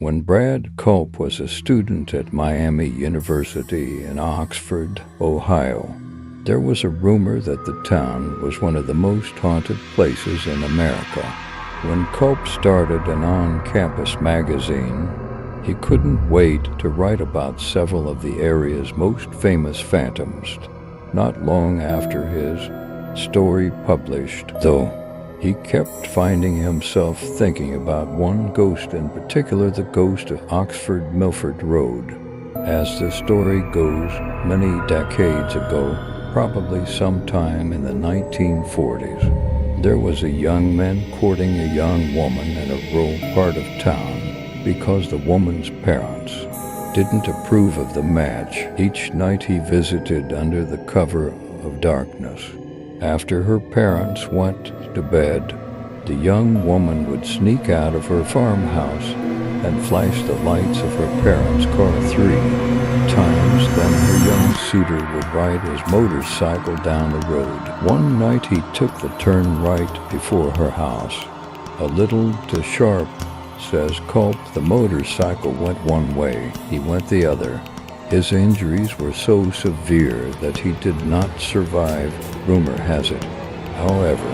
When Brad Culp was a student at Miami University in Oxford, Ohio, there was a rumor that the town was one of the most haunted places in America. When Culp started an on-campus magazine, he couldn't wait to write about several of the area's most famous phantoms. Not long after his story published, though, he kept finding himself thinking about one ghost in particular, the ghost of Oxford Milford Road. As the story goes, many decades ago, probably sometime in the 1940s, there was a young man courting a young woman in a rural part of town because the woman's parents didn't approve of the match. Each night he visited under the cover of darkness. After her parents went to bed, the young woman would sneak out of her farmhouse and flash the lights of her parents' car 3 times. Then her young suitor would ride his motorcycle down the road. One night he took the turn right before her house. A little too sharp, says Culp. The motorcycle went one way, he went the other. His injuries were so severe that he did not survive, rumor has it. However,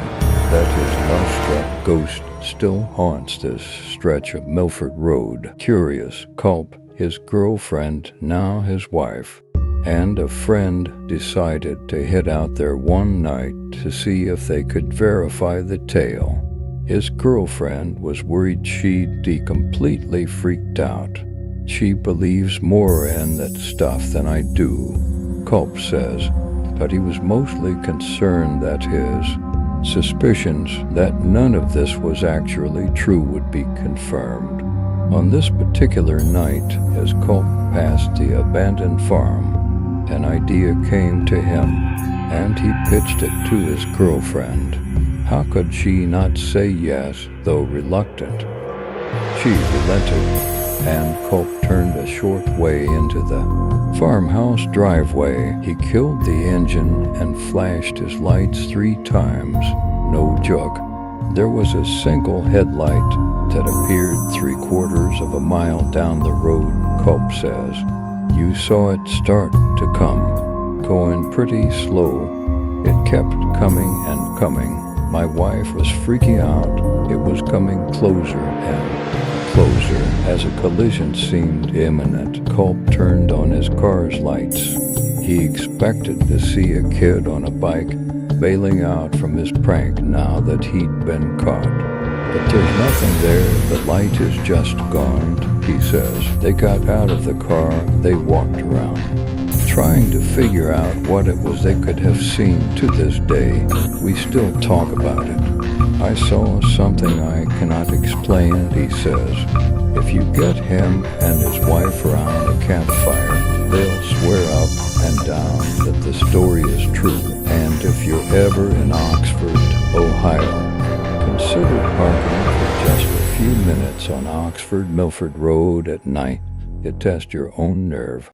that his love-struck ghost still haunts this stretch of Milford Road. Curious, Culp, his girlfriend, now his wife, and a friend decided to head out there one night to see if they could verify the tale. His girlfriend was worried she'd be completely freaked out. She believes more in that stuff than I do, Culp says, but he was mostly concerned that his suspicions that none of this was actually true would be confirmed. On this particular night, as Culp passed the abandoned farm, an idea came to him, and he pitched it to his girlfriend. How could she not say yes, though reluctant? She relented, and Culp turned a short way into the farmhouse driveway. He killed the engine and flashed his lights 3 times. No joke. There was a single headlight that appeared 3/4 of a mile down the road, Culp says. You saw it start to come, going pretty slow. It kept coming and coming. My wife was freaking out. It was coming closer and closer. As a collision seemed imminent, Culp turned on his car's lights. He expected to see a kid on a bike bailing out from his prank now that he'd been caught. But there's nothing there. The light is just gone, he says. They got out of the car. They walked around, trying to figure out what it was they could have seen. To this day, we still talk about it. I saw something I cannot explain, he says. If you get him and his wife around a campfire, they'll swear up and down that the story is true. And if you're ever in Oxford, Ohio, consider parking for just a few minutes on Oxford Milford Road at night to test your own nerve.